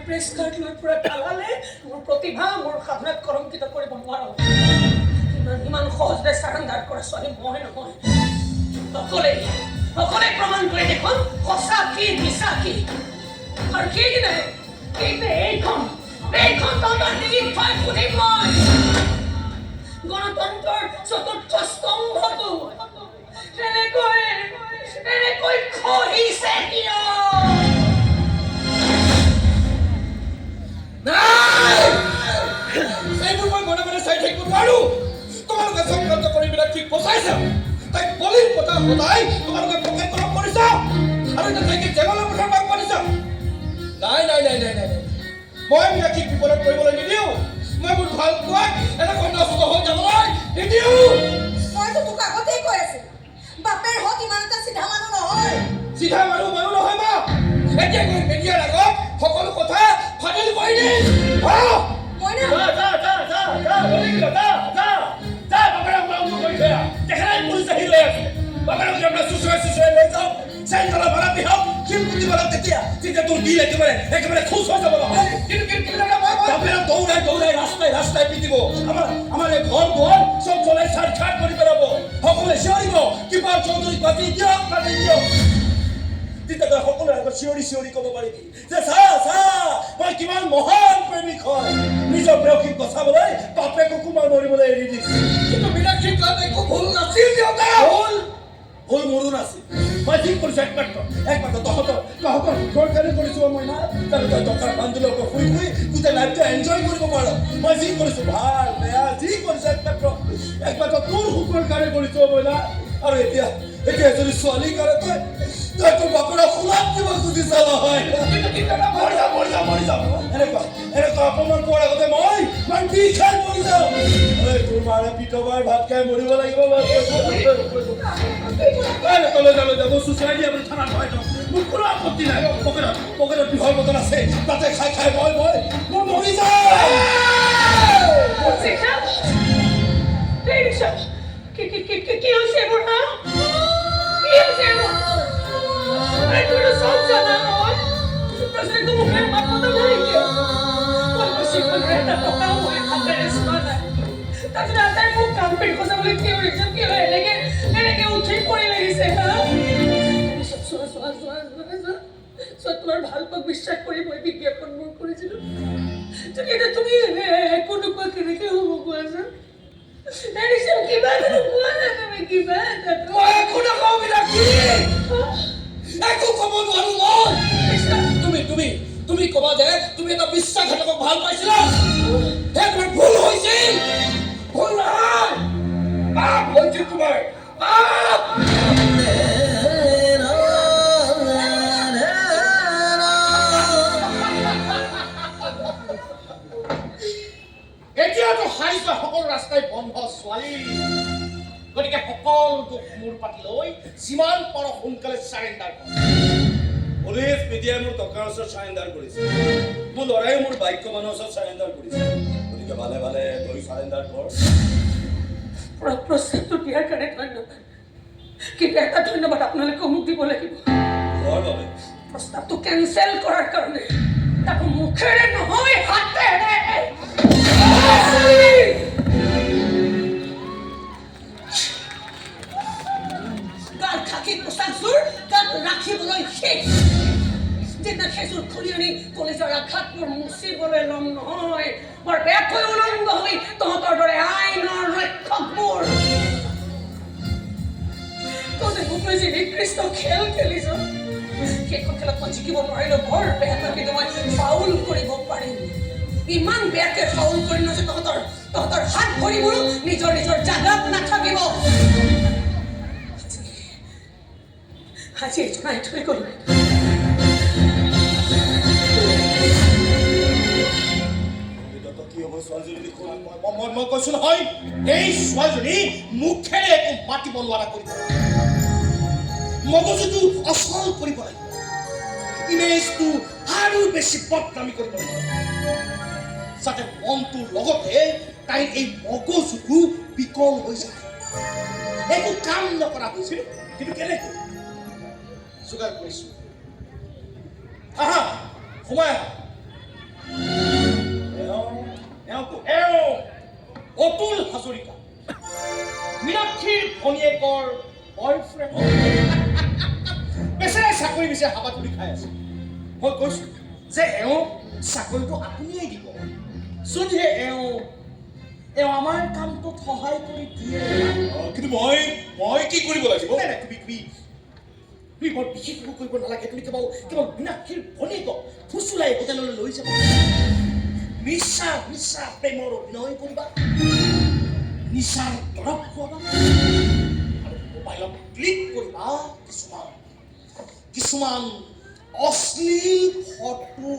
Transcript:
press card লৈ পুৰা ঢালালে মোৰ প্ৰতিভা মোৰ সাধনাক কলংকিত কৰিব নোৱাৰো ইমান সহজে চাৰেণ্ডাৰ কৰা ছোৱালী মই নহয় সকলে প্ৰমাণ কৰি দেখোন সঁচা কি মিছা কি আৰু সেইদিনা এইখন তহঁতৰ ডিঙিত থৈ সুধিম মই গণতন্ত্ৰৰ চতুৰ্থ স্তম্ভটো এনেকৈ খহিছে কিয় এইবোৰ মই মনে মনে চাই থাকিব নোৱাৰো তোমালোকে চক্ৰান্ত কৰি পেলাই ঠিক ফচাইছা তাইক বলিৰ পতা সদায় তোমালোকে পকেট গৰম কৰিছা আৰু এতিয়া তাইকে জেললৈ পঠাব পাৰিছা নাই মই মিনাক্ষীক বিপদত কৰিবলৈ নিদিওঁ মই মোৰ ভাল পোৱাক এনেকৈ নষ্ট হৈ যাবলৈ নিদিওঁ মইতো তোক আগতেই কৈ আছো বাপেৰ হত ইমান এটা চিধা মানুহ নহয় চিধা মানুহ নহয় মা এতিয়া গৈ মেডিয়াৰ আগত সকলো কথা ফাদিল কৰি দিম মই না ৰাস্তাই পিটিব আমাৰ এই ঘৰ দুৱাৰ চব জ্বলাই চাৰ খাট কৰি পেলাব সকলোৱে চিঞৰিব কিবা চৌধুৰী পাতি দিয়ক তেতিয়া তই সকলোৰে আগত চিঞৰি ক'ব পাৰিবি যে চা মই কিমান মহান প্ৰেমিক হয় নিজৰ প্ৰেয়সীক বচাবলৈ বাপেককো মই মৰিবলৈ এৰি দিছো কিন্তু মীনাক্ষীৰ গাত একো ভুল নাছিল দেউতা ভুল মোৰো নাছিল মই ঠিক কৰিছো একমাত্ৰ তহঁতৰ সুখৰ কাৰণে কৰিছো মই না তই টকাৰ বান্ধোনৰ ওপৰত শুই গোটেই লাইফটো এনজয় কৰিব পাৰ মই যি কৰিছো ভাল বেয়া যি কৰিছো একমাত্ৰ তোৰ সুখৰ কাৰণে কৰিছো মই না আৰু এতিয়া যদি ছোৱালীৰ কাৰণে তই তোৰ বাপেৰে খোলাত দিব খুজিছা নহয় মৰি যাম এনেকুৱা অপমান কৰাৰ আগতে মই কি খাই মৰি যাম তোৰ মাৰে পিতবাৰ ভাত খাই মৰিব লাগিব লৈ যাব চুচৰাই দিয়া বুলি থানাত ভৰাই থওঁ মোৰ কোনো আপত্তি নাই পকেটত বিহৰ বটল আছে তাতে খাই মই মৰি যাম কি হৈছে মোৰ হা কি হৈছে মোৰ তোৰ সব জানা হয় প্ৰশ্নটো মুখে মাথা নাই কিয় মই শিক্ষক এটা টকা মই হাতে ৰেস্পা নাই তাৰপিছত আটাই মোক কাম পেট খচাবলৈ কিয় ৰিজন কিয় এনেকে উঠি পৰি লাগিছে হা তোমাৰ ভাল পাক বিশ্বাস কৰি মই বিজ্ঞাপন মোৰ কৰিছিলোঁ এতিয়া তুমি একো নোকোৱা কেনেকে হ'ব কোৱাচোন কিবা এটা কোৱা না তুমি কিবা এটা মই একো নকওঁ মীনাক্ষী একো ক'ব নোৱাৰো মই তুমি ক'বা যে তুমি এটা বিশ্বাসঘাতকক ভাল পাইছিলা সেই তোমাৰ ভুল হৈছিল ভুল নহয় পাপ হৈছিল তোমাৰ পাপ এতিয়াতো হাৰিছা সকলো ৰাস্তাই বন্ধ ছোৱালী গতিকে সকলো দুখ মূৰ পাতি লৈ যিমান পাৰ সোনকালে চাৰেণ্ডাৰ কৰ পুলিচ মিডিয়াই মোৰ টকাৰ ওচৰত চাৰেণ্ডাৰ কৰিছে মোৰ ল'ৰাই মোৰ বাক্য মানুহৰ ওচৰত চাৰেণ্ডাৰ কৰিছে গতিকে ভালে তই চাৰেণ্ডাৰ কৰ প্ৰস্তাৱটো দিয়াৰ কাৰণে ধন্যবাদ কিন্তু এটা ধন্যবাদ আপোনালোকে মোক দিব লাগিব প্ৰস্তাৱটো কেঞ্চেল কৰাৰ কাৰণে তাকো মুখেৰে নহয় হাতেৰে গাল খাকি পোচাকযোৰ গাত ৰাখিবলৈ শেষ যেতিয়া সেইযোৰ খুলি আনি কলেজৰ আঘাতবোৰ মুচিবলৈ ল'ম নহয় বৰ বেয়াকৈ উলংগ হৈ তহঁতৰ দৰে আইনৰ ৰক্ষকবোৰ তহঁতে মোক লৈ যি নিকৃষ্ট খেল খেলিছ সেইখন খেলত মই জিকিব নোৱাৰিলেও বৰ বেয়াকৈ কিন্তু মই ফাউল কৰিব পাৰিম ইমান বেয়াকৈ ফাউল কৰিলো যে তহঁতৰ হাত ভৰিবোৰো নিজৰ জাগাত নাথাকিব আজি জনাই থৈ গ'লো মই কৈছো নহয় এই ছোৱালীজনী মুখেৰে একো মাতিব নোৱাৰা কৰিব মগজুটো অচল কৰিব লাগিব ইমেজটো আৰু বেছি বদনামি কৰিব লাগিব যাতে মনটোৰ লগতে তাইৰ এই মগজুটো বিকল হৈ যায় একো কাম নকৰা হৈছিল কিন্তু কেনেকৈ যোগাৰ কৰিছো আহা সোমাই আহা অতুল হাজৰিকা মীনাক্ষীৰ ভনীয়েকৰ বয়ফ্ৰেণ্ড বেচেৰাই চাকৰি বিচাৰি হাবা ধৰি খাই আছে মই কৈছো যে এওঁ চাকৰিটো আপুনিয়ে দিব যদিহে এওঁ আমাৰ কামটোত সহায় কৰি দিয়ে কিন্তু মই কি কৰিব লাগিব নাই নাই তুমি বৰ বিশেষ একো কৰিব নালাগে তুমি কেৱল মীনাক্ষীৰ ভনীয়েকক ফুচুলাই হোটেললৈ লৈ যাবা নিশা প্ৰেমৰ অভিনয় কৰিবা নিশাৰ দৰৱ খুৱাবা আৰু মোবাইলত ক্লিক কৰিবা কিছুমান অশ্লীল ফটো